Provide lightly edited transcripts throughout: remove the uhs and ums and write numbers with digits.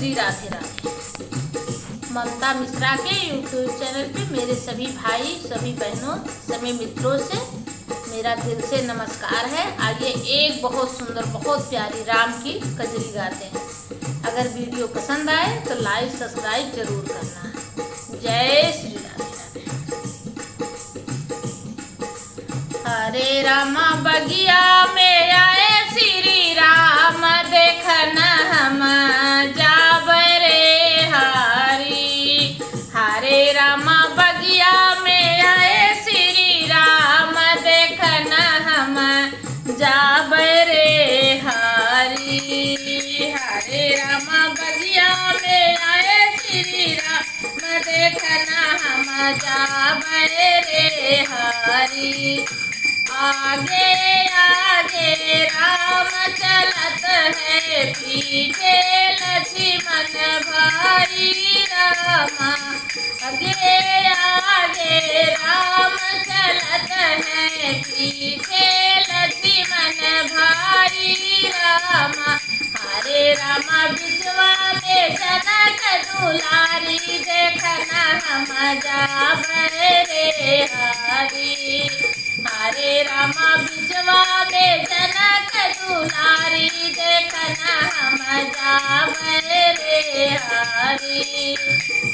श्री राधे राधे। ममता मिश्रा के YouTube channel पे मेरे सभी भाई, सभी बहनों, सभी मित्रों से मेरा दिल से नमस्कार है। आइए एक बहुत सुंदर, बहुत प्यारी राम की कजरी गाते हैं। अगर वीडियो पसंद आए तो लाइक सब्सक्राइब जरूर करना। जय श्री राधे राधे। हरे रामा बगिया में आए श्री राम, देखना हम जाबै रे हरी। हरे रामा बगिया में आए श्री राम, देखना हम जाबै रे हरी। हरे रामा बगिया में आए श्री राम, देखना हम जाबै रे हरी। आगे आगे राम चलत है, पीछे लक्ष्मण भाई रामा। आगे आगे राम चलत है, पीछे लक्ष्मण भाई रामा। हरे रामा बिचवा में जनक दुलारी, देखना हम जाबै रे हरी। हरे रामा बिचवा में जनक दुलारी, देखना हम जाबै रे हरी।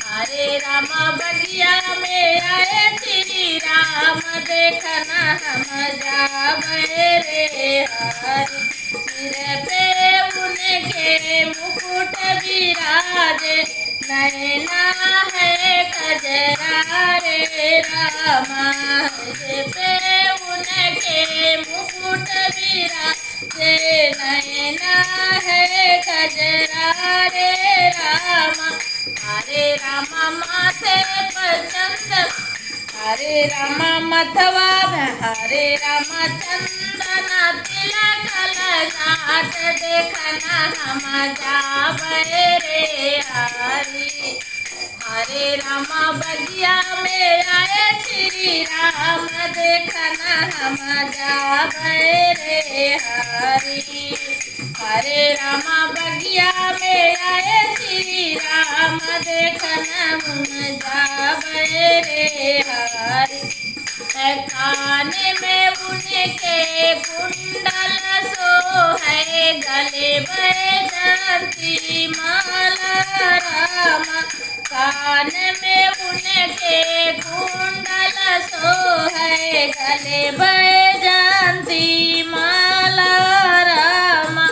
हरे रामा बगिया में आए श्री राम, देखना हम जाबै रे हरी। सिर पे उनके मुकुट विराजे, नैना है कजरा रे रामा। सिर पे उनके मुकुट विराजे, नैना है कजरा रे रामा। हरे रामा माथे पर चंदन, हरे रामा मथवा में हरे रामा चंदना तिलक लगात, देखना हम जाबै रे हरी। हरे रामा बगिया में आए श्री राम, देखना हम जाबै रे हरी। हरे रामा बगिया में आए श्री राम, देखना हम जाबै रे हरी। काने में उनके कुंडल सोहै, गले बैजंती माला रामा। कान में उनके कुंडल सोहै, गले बैजंती माला रामा।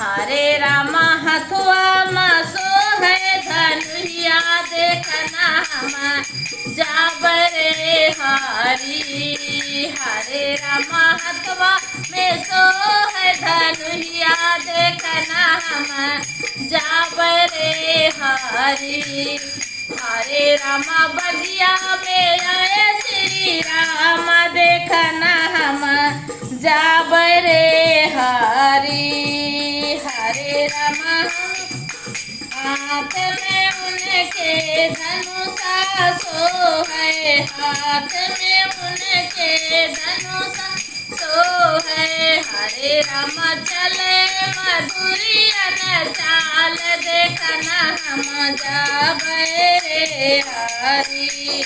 हरे रामा हथुआ में सोहै धनुया, देखना हम जाबै रे हरी। हरे रामा हथुआ में सोहै धनुया, देखना हम जाबै रे हरी। हरे रामा बगिया में आए श्री राम, देखना हम जाबै रे हरी। हरे रामा हाथ में उनके धनुषा सोहै, हाथ में उनके धनुषा सोहै। हरे रामा चले मधुरियन चाल, देखना हम जाबै रे हरी।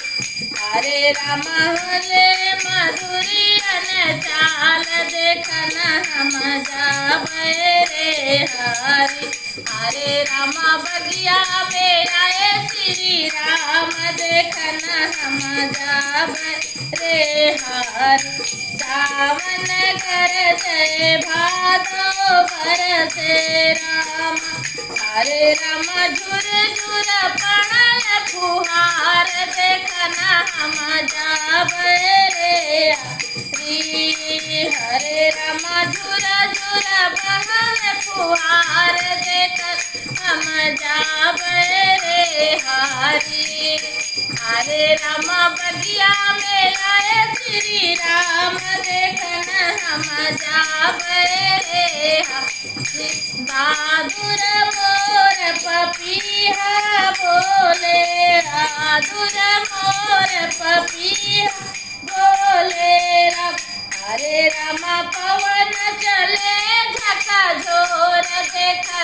हरे रामा हले मधुरियन चाल, देखना हम जाबै रे हरी। हरे रामा बगिया में आए श्री राम, देखना हम जाबै रे हरी। सावन करते भादो बरसे रामा। हरे रामा झुर झुर पड़ल फुहार, देखना हम जाबै रे हरी। हरे रामा झुर झुर बहल फुहार, देखना हम जाबै रे हरी। हरे रामा बगिया में आए श्री राम, देखना हम जाबै रे हरी। बहादुर मोर पपीहा बोले, बहादुर मोर पपीहा बोले राम। हरे रामा पवन चले झका झोर, देखा